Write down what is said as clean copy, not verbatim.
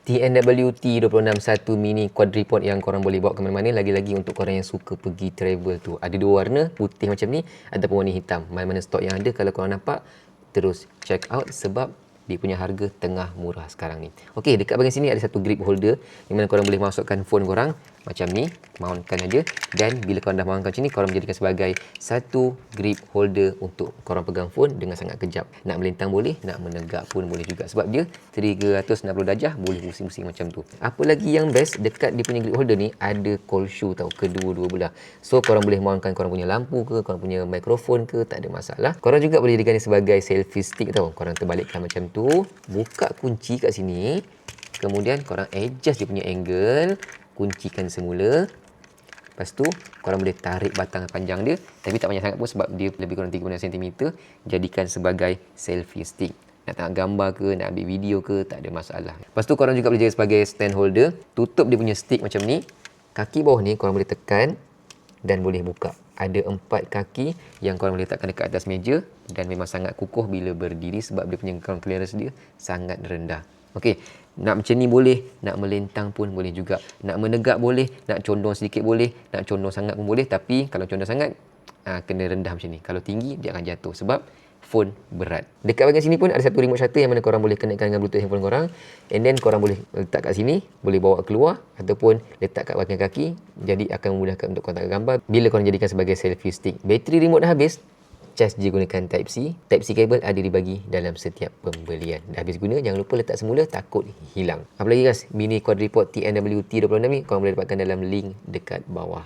TNWT 261 mini quadripod yang korang boleh bawa ke mana-mana. Lagi-lagi untuk korang yang suka pergi travel tu. Ada dua warna, putih macam ni ataupun warna hitam. Mana-mana stok yang ada, kalau korang nampak, terus check out sebab dia punya harga tengah murah sekarang ni. Okey, dekat bahagian sini ada satu grip holder yang mana korang boleh masukkan phone korang macam ni, mountkan aja, dan bila korang dah mountkan macam ni, korang menjadikan sebagai satu grip holder untuk korang pegang phone dengan sangat kejap. Nak melintang boleh, nak menegak pun boleh juga sebab dia 360 darjah, boleh pusing-pusing macam tu. Apa lagi yang best, dekat dia punya grip holder ni ada cold shoe tau, kedua-dua belah. So korang boleh mountkan korang punya lampu ke, korang punya mikrofon ke, tak ada masalah. Korang juga boleh jadikan dia sebagai selfie stick tau. Korang terbalikkan macam tu, buka kunci kat sini, kemudian korang adjust dia punya angle, kuncikan semula. Lepas tu korang boleh tarik batang panjang dia, tapi tak banyak sangat pun sebab dia lebih kurang 3.5 cm. Jadikan sebagai selfie stick. Nak tengok gambar ke, nak ambil video ke, tak ada masalah. Lepas tu korang juga boleh jadi sebagai stand holder. Tutup dia punya stick macam ni. Kaki bawah ni korang boleh tekan dan boleh buka. Ada 4 kaki yang korang boleh letakkan dekat atas meja dan memang sangat kukuh bila berdiri sebab dia punya ground clearance dia sangat rendah. Okey, nak macam ni boleh, nak melintang pun boleh juga. Nak menegak boleh, nak condong sedikit boleh, nak condong sangat pun boleh. Tapi kalau condong sangat, kena rendah macam ni. Kalau tinggi, dia akan jatuh sebab phone berat. Dekat bahagian sini pun ada satu remote shutter yang mana korang boleh kenakan dengan bluetooth handphone korang. And then korang boleh letak kat sini, boleh bawa keluar ataupun letak kat bahagian kaki. Jadi akan memudahkan untuk korang tangkap gambar bila korang jadikan sebagai selfie stick. Bateri remote dah habis, cas je gunakan Type-C. Type-C cable ada dibagi dalam setiap pembelian. Dah habis guna, jangan lupa letak semula, takut hilang. Apa lagi guys, mini quadripod TNWT 26 ni korang boleh dapatkan dalam link dekat bawah.